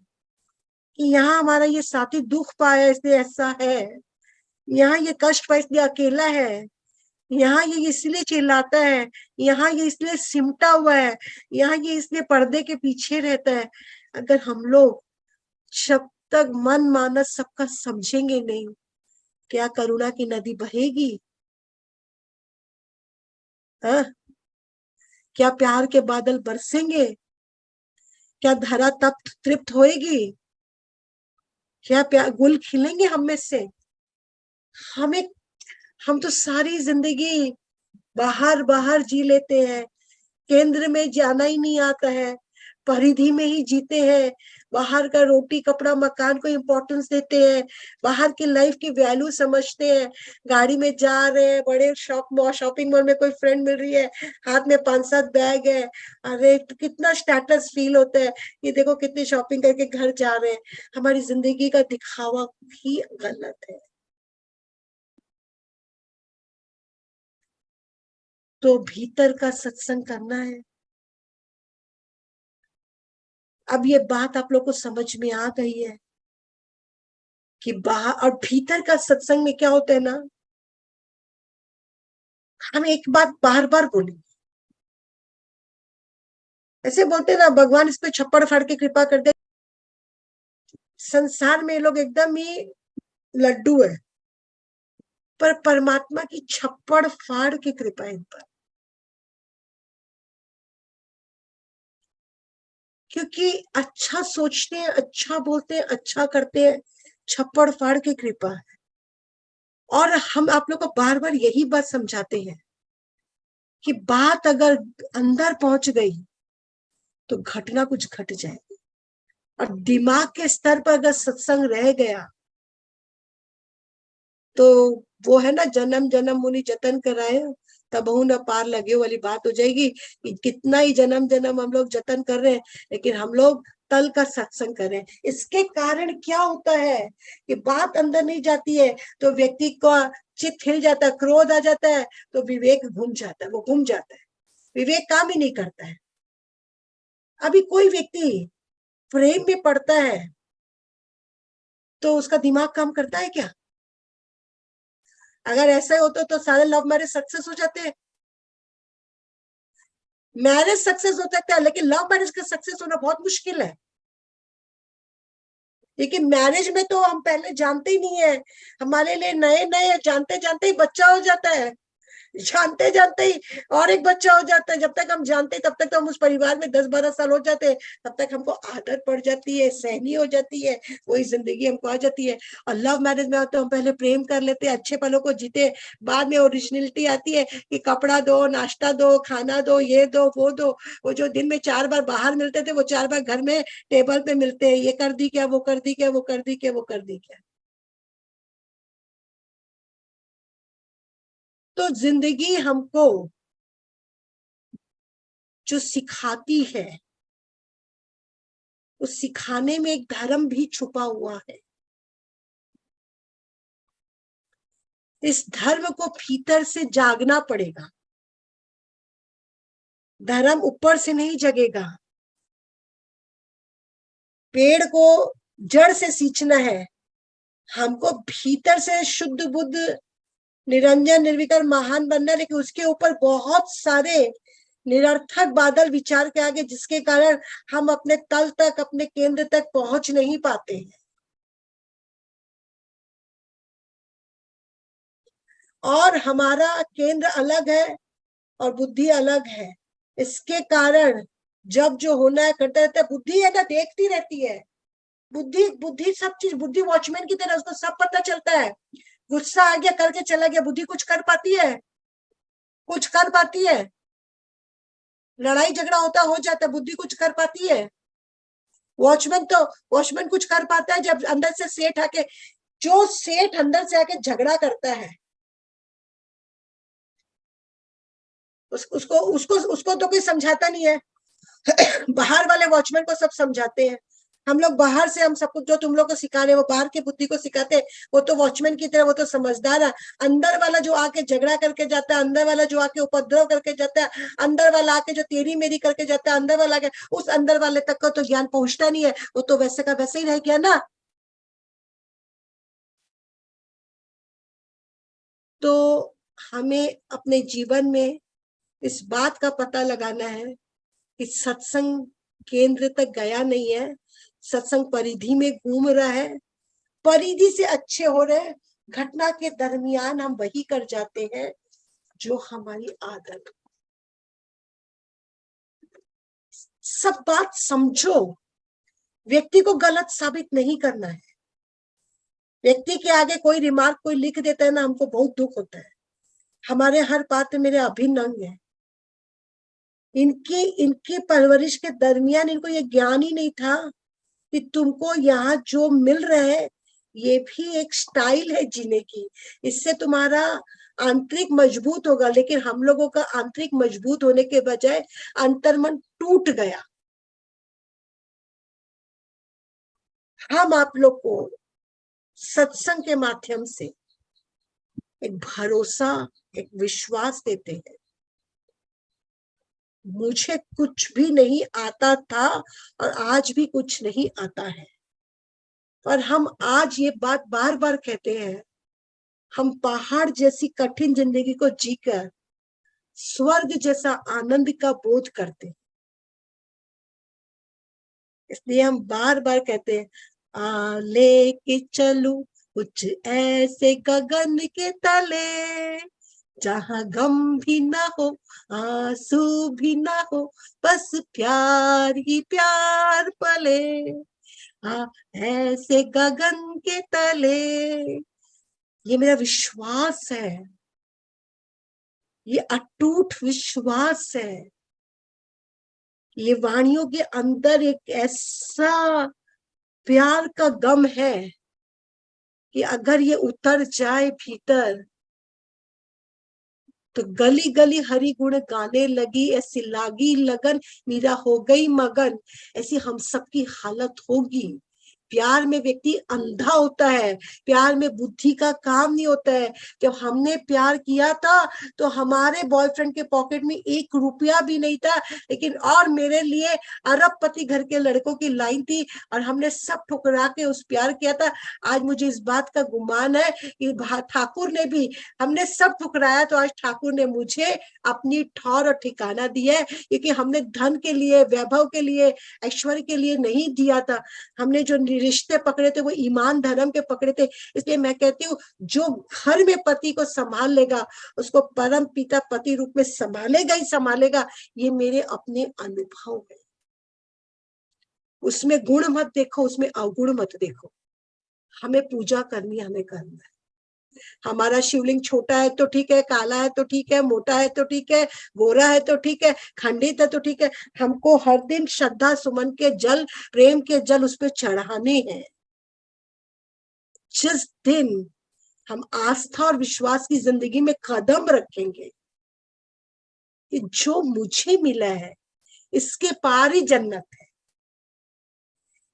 कि यहाँ हमारा ये साथी दुख पाया इसलिए ऐसा है, यहाँ ये कष्ट पाया इसलिए अकेला है, यहाँ ये इसलिए चिल्लाता है, यहाँ ये इसलिए सिमटा हुआ है, यहाँ ये इसलिए पर्दे के पीछे रहता है। अगर हम लोग जब तक मन मानस सबका समझेंगे नहीं, क्या करुणा की नदी बहेगी? हाँ? क्या प्यार के बादल बरसेंगे? क्या धरा तप तृप्त होएगी? क्या प्यार गुल खिलेंगे हम में से? हमें हम तो सारी जिंदगी बाहर बाहर जी लेते हैं, केंद्र में जाना ही नहीं आता है, परिधि में ही जीते हैं, बाहर का रोटी कपड़ा मकान को इम्पोर्टेंस देते हैं, बाहर की लाइफ की वैल्यू समझते हैं, गाड़ी में जा रहे हैं, बड़े शॉपिंग मॉल में कोई फ्रेंड मिल रही है, हाथ में 5-7 बैग है, अरे तो कितना स्टेटस फील होता है, ये देखो कितनी शॉपिंग करके घर जा रहे हैं। हमारी जिंदगी का दिखावा ही गलत है। तो भीतर का सत्संग करना है। अब ये बात आप लोग को समझ में आ गई है कि बाहर और भीतर का सत्संग में क्या होता है ना, हम एक बात बार बार बोलेंगे, ऐसे बोलते ना भगवान इस पे छप्पड़ फाड़ के कृपा कर दे। संसार में लोग एकदम ही लड्डू है, पर परमात्मा की छप्पड़ फाड़ की कृपा है इन पर, क्योंकि अच्छा सोचते हैं, अच्छा बोलते हैं, अच्छा करते हैं, छप्पड़ फाड़ की कृपा है। और हम आप लोग को बार बार यही बात समझाते हैं कि बात अगर अंदर पहुंच गई तो घटना कुछ घट जाएगी, और दिमाग के स्तर पर अगर सत्संग रह गया तो वो है ना, जन्म जन्म मुनि जतन कराए तबहु न पार लगे वाली बात हो जाएगी कि कितना ही जन्म जन्म हम लोग जतन कर रहे हैं, लेकिन हम लोग तल का सत्संग कर रहे हैं। इसके कारण क्या होता है कि बात अंदर नहीं जाती है, तो व्यक्ति का चित्त हिल जाता है, क्रोध आ जाता है, तो विवेक घूम जाता है, वो घूम जाता है, विवेक काम ही नहीं करता है। अभी कोई व्यक्ति प्रेम में पड़ता है तो उसका दिमाग काम करता है क्या? अगर ऐसा होता तो सारे लव मैरिज सक्सेस हो जाते हैं। मैरिज सक्सेस हो सकता है, लेकिन लव मैरिज का सक्सेस होना बहुत मुश्किल है। लेकिन मैरिज में तो हम पहले जानते ही नहीं है, हमारे लिए नए नए, जानते जानते ही बच्चा हो जाता है, जानते जानते ही और एक बच्चा हो जाता है। जब तक हम जानते तब तक तो हम उस परिवार में 10-12 साल हो जाते हैं, तब तक हमको आदत पड़ जाती है, सहनी हो जाती है, वही जिंदगी हमको आ जाती है। और लव मैरिज में तो हम पहले प्रेम कर लेते हैं, अच्छे पलों को जीते, बाद में ओरिजिनलिटी आती है कि कपड़ा दो, नाश्ता दो, खाना दो, ये दो, वो दो। वो जो दिन में 4 बार बाहर मिलते थे, वो 4 बार घर में टेबल पे मिलते हैं, ये कर दी क्या, वो कर दी क्या, वो कर दी क्या, वो कर दी क्या। तो जिंदगी हमको जो सिखाती है, उस सिखाने में एक धर्म भी छुपा हुआ है। इस धर्म को भीतर से जागना पड़ेगा, धर्म ऊपर से नहीं जगेगा। पेड़ को जड़ से सींचना है, हमको भीतर से शुद्ध बुद्ध निरंजन निर्विकार महान बनना है, लेकिन उसके ऊपर बहुत सारे निरर्थक बादल विचार के आगे, जिसके कारण हम अपने तल तक, अपने केंद्र तक पहुंच नहीं पाते हैं। और हमारा केंद्र अलग है और बुद्धि अलग है, इसके कारण जब जो होना है करता रहता है। बुद्धि है ना, देखती रहती है, बुद्धि बुद्धि सब चीज, बुद्धि वॉचमैन की तरह, उसको सब पता चलता है। गुस्सा आ गया करके चला गया, बुद्धि कुछ कर पाती है? कुछ कर पाती है? लड़ाई झगड़ा होता हो जाता है, बुद्धि कुछ कर पाती है? वॉचमैन कुछ कर पाता है जब अंदर से सेठ आके, जो सेठ अंदर से आके झगड़ा करता है, उसको उसको उसको तो कोई समझाता नहीं है। बाहर वाले वॉचमैन को सब समझाते हैं, हम लोग बाहर से, हम सबको जो तुम लोग को सिखा रहे, वो बाहर की बुद्धि को सिखाते, वो तो वॉचमैन की तरह, वो तो समझदार है। अंदर वाला जो आके झगड़ा करके जाता है, अंदर वाला जो आके उपद्रव करके जाता है, अंदर वाला आके जो तेरी मेरी करके जाता है, अंदर वाला आके, उस अंदर वाले तक का तो ज्ञान पहुंचता नहीं है, वो तो वैसे का वैसे ही रह गया ना। तो हमें अपने जीवन में इस बात का पता लगाना है कि सत्संग केंद्र तक गया नहीं है, सत्संग परिधि में घूम रहा है, परिधि से अच्छे हो रहे, घटना के दरमियान हम वही कर जाते हैं जो हमारी आदत। सब बात समझो, व्यक्ति को गलत साबित नहीं करना है। व्यक्ति के आगे कोई रिमार्क कोई लिख देता है ना, हमको बहुत दुख होता है। हमारे हर बात मेरे अभिन्न अंग है। इनकी इनकी परवरिश के दरमियान इनको ये ज्ञान ही नहीं था कि तुमको यहाँ जो मिल रहा है ये भी एक स्टाइल है जीने की, इससे तुम्हारा आंतरिक मजबूत होगा। लेकिन हम लोगों का आंतरिक मजबूत होने के बजाय अंतर्मन टूट गया। हम आप लोग को सत्संग के माध्यम से एक भरोसा, एक विश्वास देते हैं। मुझे कुछ भी नहीं आता था और आज भी कुछ नहीं आता है, और हम आज ये बात बार बार कहते हैं। हम पहाड़ जैसी कठिन जिंदगी को जीकर स्वर्ग जैसा आनंद का बोध करते हैं। इसलिए हम बार बार कहते हैं, लेके चलूं कुछ ऐसे गगन के तले, जहां गम भी ना हो, आंसू भी ना हो, बस प्यार ही प्यार पले। ऐसे गगन के तले, ये मेरा विश्वास है, ये अटूट विश्वास है। ये वाणियों के अंदर एक ऐसा प्यार का गम है कि अगर ये उतर जाए भीतर तो गली गली हरि गुण गाने लगी, ऐसी लागी लगन, मीरा हो गई मगन, ऐसी हम सबकी हालत होगी। प्यार में व्यक्ति अंधा होता है, प्यार में बुद्धि का काम नहीं होता है। जब हमने प्यार किया था तो हमारे बॉयफ्रेंड के पॉकेट में 1 रुपया भी नहीं था, लेकिन और मेरे लिए अरबपति घर के लड़कों की लाइन थी, और हमने सब ठुकरा के उस प्यार किया था। आज मुझे इस बात का गुमान है कि ठाकुर ने भी, हमने सब ठुकराया तो आज ठाकुर ने मुझे अपनी ठौर और ठिकाना दिया है, क्योंकि हमने धन के लिए, वैभव के लिए, ऐश्वर्य के लिए नहीं दिया था। हमने जो रिश्ते पकड़े थे वो ईमान धर्म के पकड़े थे। इसलिए मैं कहती हूँ, जो घर में पति को संभाल लेगा उसको परम पिता पति रूप में संभालेगा ही संभालेगा। ये मेरे अपने अनुभव है। उसमें गुण मत देखो, उसमें अवगुण मत देखो। हमें पूजा करनी, हमें करना है। हमारा शिवलिंग छोटा है तो ठीक है, काला है तो ठीक है, मोटा है तो ठीक है, गोरा है तो ठीक है, खंडित है तो ठीक है, हमको हर दिन श्रद्धा सुमन के जल, प्रेम के जल उस पर चढ़ाने हैं। जिस दिन हम आस्था और विश्वास की जिंदगी में कदम रखेंगे कि जो मुझे मिला है इसके पार ही जन्नत है,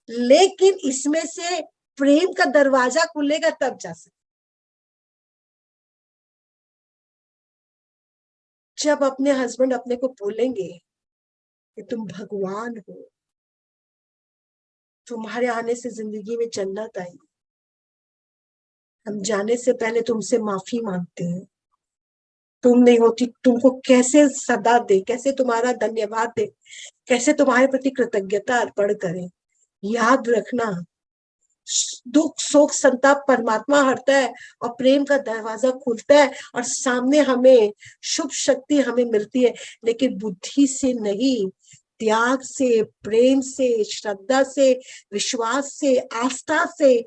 लेकिन इसमें से प्रेम का दरवाजा खुलेगा तब जा सकते। जब अपने हस्बैंड अपने को बोलेंगे कि तुम भगवान हो, तुम्हारे आने से जिंदगी में जन्नत आई, हम जाने से पहले तुमसे माफी मांगते हैं, तुम नहीं होती तुमको कैसे सदा दे, कैसे तुम्हारा धन्यवाद दे, कैसे तुम्हारे प्रति कृतज्ञता अर्पण करें। याद रखना, दुख शोक संताप परमात्मा हरता है और प्रेम का दरवाजा खुलता है, और सामने हमें शुभ शक्ति हमें मिलती है, लेकिन बुद्धि से नहीं, त्याग से, प्रेम से, श्रद्धा से, विश्वास से, आस्था से,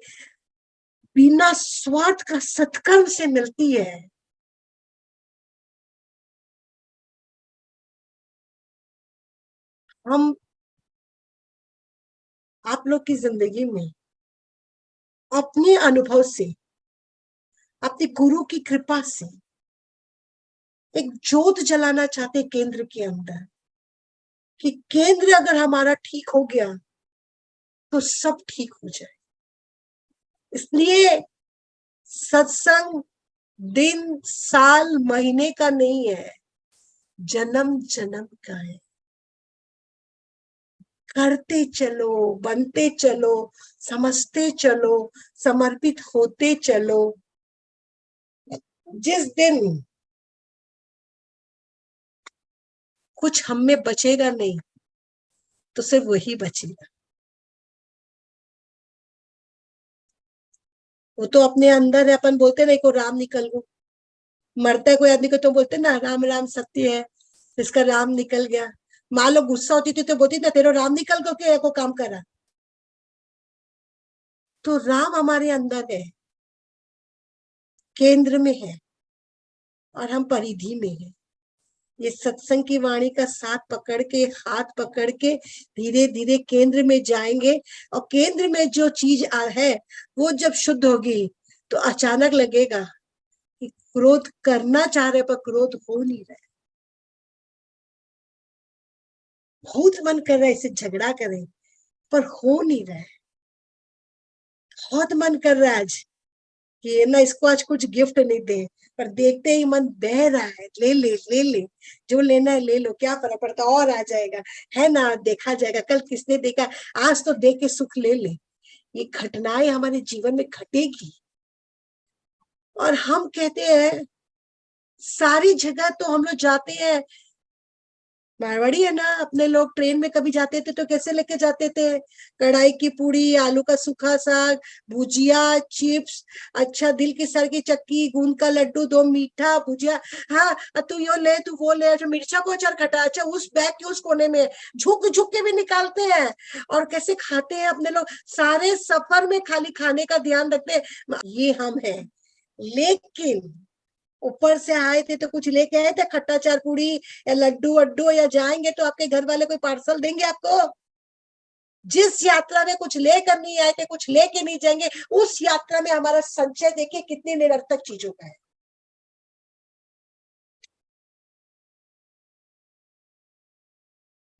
बिना स्वार्थ का सत्कर्म से मिलती है। हम आप लोग की जिंदगी में अपने अनुभव से, अपने गुरु की कृपा से एक ज्योत जलाना चाहते केंद्र के अंदर, कि केंद्र अगर हमारा ठीक हो गया तो सब ठीक हो जाए। इसलिए सत्संग दिन साल महीने का नहीं है, जन्म जन्म का है। करते चलो, बनते चलो, समझते चलो, समर्पित होते चलो। जिस दिन कुछ हम में बचेगा नहीं, तो सिर्फ वही बचेगा। वो तो अपने अंदर है। अपन बोलते नहीं को राम निकल गो, मरता है कोई आदमी को तो बोलते ना राम राम सत्य है, इसका राम निकल गया। माँ लोग गुस्सा होती थी तो बोलती ना तेरा राम निकल गो के को काम करा। तो राम हमारे अंदर है, केंद्र में है, और हम परिधि में है। ये सत्संग की वाणी का साथ पकड़ के, हाथ पकड़ के धीरे धीरे केंद्र में जाएंगे। और केंद्र में जो चीज है वो जब शुद्ध होगी तो अचानक लगेगा कि क्रोध करना चाह रहे पर क्रोध हो नहीं रहा है। बहुत मन कर रहा है इसे झगड़ा करें, पर हो नहीं रहा है। बहुत मन कर रहा है आज कि ना इसको आज कुछ गिफ्ट नहीं दे, पर देखते ही मन बह रहा है, ले ले ले ले, जो लेना है ले लो, क्या फर्क पड़ता, और आ जाएगा, है ना, देखा जाएगा, कल किसने देखा, आज तो देख के सुख ले ले। ये घटनाएं हमारे जीवन में घटेगी। और हम कहते हैं सारी जगह तो हम लोग जाते हैं, मारवाड़ी है ना, अपने लोग ट्रेन में कभी जाते थे तो कैसे लेके जाते थे, कढ़ाई की पूड़ी, आलू का सूखा साग, भुजिया, चिप्स, अच्छा दिल की सर की चक्की, गूंद का लड्डू, दो मीठा भुजिया, हाँ तू यो ले तू वो ले, अच्छा मिर्चा को अचार खटा, अच्छा उस बैग के उस कोने में झुक झुक के भी निकालते हैं। और कैसे खाते हैं अपने लोग, सारे सफर में खाली खाने का ध्यान रखते हैं। ये हम है। लेकिन ऊपर से आए थे तो कुछ लेके आए थे, खट्टा चार पूड़ी या लड्डू वड्डू, या जाएंगे तो आपके घर वाले कोई पार्सल देंगे आपको? जिस यात्रा में कुछ लेकर नहीं आए थे, कुछ लेके नहीं जाएंगे, उस यात्रा में हमारा संचय देखिए कितनी निरर्थक चीजों का है।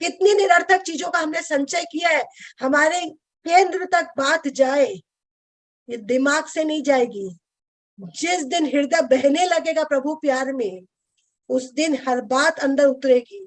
कितनी निरर्थक चीजों का हमने संचय किया है। हमारे केंद्र तक बात जाए, ये दिमाग से नहीं जाएगी। जिस दिन हृदय बहने लगेगा प्रभु प्यार में, उस दिन हर बात अंदर उतरेगी।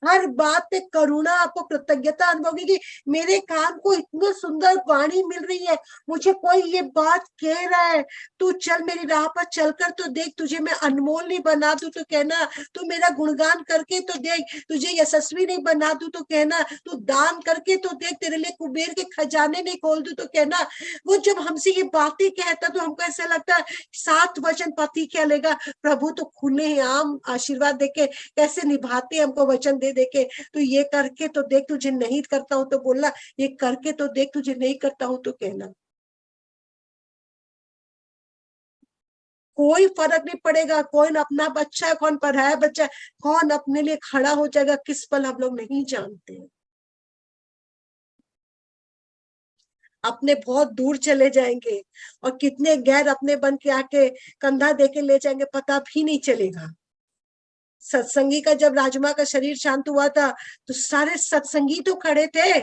हर बात पे करुणा, आपको कृतज्ञता अनुभव होगी कि मेरे कान को इतनी सुंदर वाणी मिल रही है, मुझे कोई ये बात कह रहा है, तू चल मेरी राह पर चलकर तो देख, तुझे मैं अनमोल नहीं बना दूं तो कहना, तू मेरा गुणगान करके तो देख, तुझे यशस्वी नहीं बना दूं तो कहना, तू दान करके तो देख, तेरे लिए कुबेर के खजाने नहीं खोल दूं तो कहना। वो जब हमसे ये बातें कहता तो हमको ऐसा लगता है 7 वचन पति क्या लेगा, प्रभु तो खुले आम आशीर्वाद देके कैसे निभाते हमको वचन दे देके, तू ये करके तो देख, तुझे नहीं करता हूं तो बोलना, ये करके तो देख, तुझे नहीं करता हूं तो कहना। कोई फर्क नहीं पड़ेगा, कौन अपना बच्चा है, कौन पराया बच्चा है, कौन अपने लिए खड़ा हो जाएगा किस पल हम लोग नहीं जानते हैं। अपने बहुत दूर चले जाएंगे, और कितने गैर अपने बन के आके कंधा देके ले जाएंगे पता भी नहीं चलेगा। सत्संगी का जब राजमा का शरीर शांत हुआ था तो सारे सत्संगी तो खड़े थे,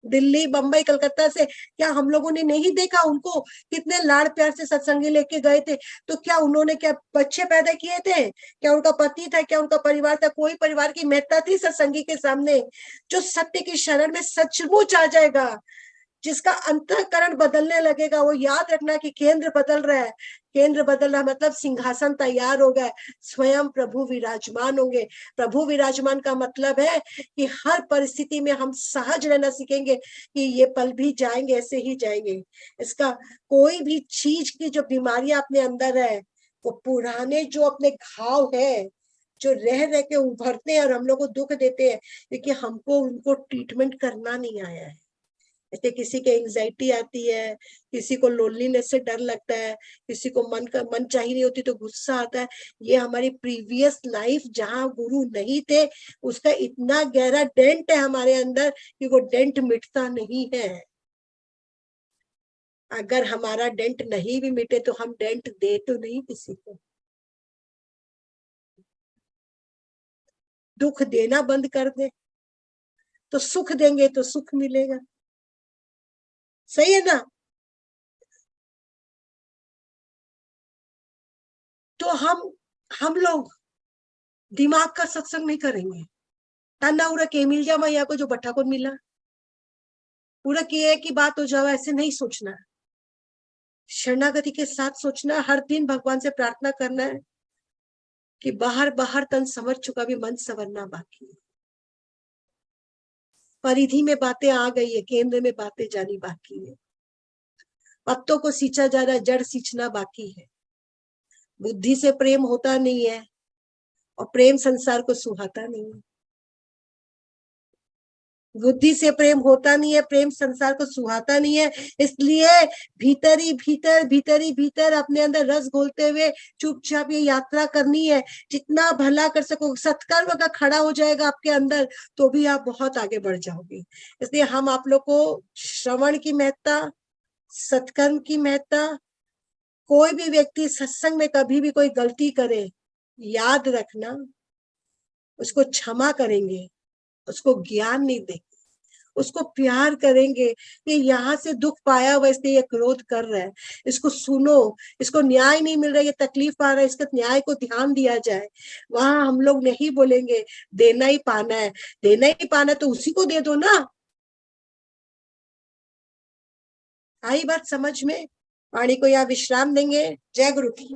दिल्ली बम्बई कलकत्ता से, क्या हम लोगों ने नहीं देखा उनको कितने लाड़ प्यार से सत्संगी लेके गए थे? तो क्या उन्होंने क्या बच्चे पैदा किए थे, क्या उनका पति था, क्या उनका परिवार था? कोई परिवार की महत्ता थी सत्संगी के सामने? जो सत्य की शरण में सचमुच आ जाएगा, जिसका अंतःकरण बदलने लगेगा, वो याद रखना कि केंद्र बदल रहा है। केंद्र बदल रहा मतलब सिंहासन तैयार हो गया, स्वयं प्रभु विराजमान होंगे। प्रभु विराजमान का मतलब है कि हर परिस्थिति में हम सहज रहना सीखेंगे कि ये पल भी जाएंगे, ऐसे ही जाएंगे। इसका कोई भी चीज की जो बीमारियां अपने अंदर है, वो पुराने जो अपने घाव है, जो रह रह के उभरते हैं और हम लोग को दुख देते हैं, क्योंकि हमको उनको ट्रीटमेंट करना नहीं आया है। ऐसे किसी के एंजाइटी आती है, किसी को लोनलीनेस से डर लगता है, किसी को मन चाहिए नहीं होती तो गुस्सा आता है। ये हमारी प्रीवियस लाइफ जहाँ गुरु नहीं थे, उसका इतना गहरा डेंट है हमारे अंदर कि वो डेंट मिटता नहीं है। अगर हमारा डेंट नहीं भी मिटे तो हम डेंट दे तो नहीं किसी को। दुख देना बंद कर दे, तो सुख देंगे तो सुख मिलेगा। सही है ना? तो हम लोग दिमाग का सत्संग नहीं करेंगे। तन्ना उरा के मिल जा मैया को जो बट्टा को मिला, पूरा किए की बात हो जाओ, ऐसे नहीं सोचना। शरणागति के साथ सोचना, हर दिन भगवान से प्रार्थना करना है कि बाहर बाहर तन समझ चुका भी मन संवरना बाकी है। परिधि में बातें आ गई है, केंद्र में बातें जानी बाकी है। पत्तों को सींचा जा रहा है, जड़ सींचना बाकी है। बुद्धि से प्रेम होता नहीं है और प्रेम संसार को सुहाता नहीं है। बुद्धि से प्रेम होता नहीं है, प्रेम संसार को सुहाता नहीं है। इसलिए भीतर ही भीतर, भीतर ही भीतर अपने अंदर रस घोलते हुए चुपचाप ये यात्रा करनी है। जितना भला कर सको, सत्कर्म अगर खड़ा हो जाएगा आपके अंदर तो भी आप बहुत आगे बढ़ जाओगे। इसलिए हम आप लोग को श्रवण की महत्ता, सत्कर्म की महत्ता, कोई भी व्यक्ति सत्संग में कभी भी कोई गलती करे, याद रखना उसको क्षमा करेंगे, उसको ज्ञान नहीं देंगे, उसको प्यार करेंगे। ये यहाँ से दुख पाया हुआ इसलिए ये क्रोध कर रहा है, इसको सुनो, इसको न्याय नहीं मिल रहा, ये तकलीफ आ रहा है, इसका न्याय को ध्यान दिया जाए। वहां हम लोग नहीं बोलेंगे देना ही पाना है, देना ही पाना है तो उसी को दे दो ना। आई बात समझ में? वाणी को यहाँ विश्राम देंगे। जय गुरु की।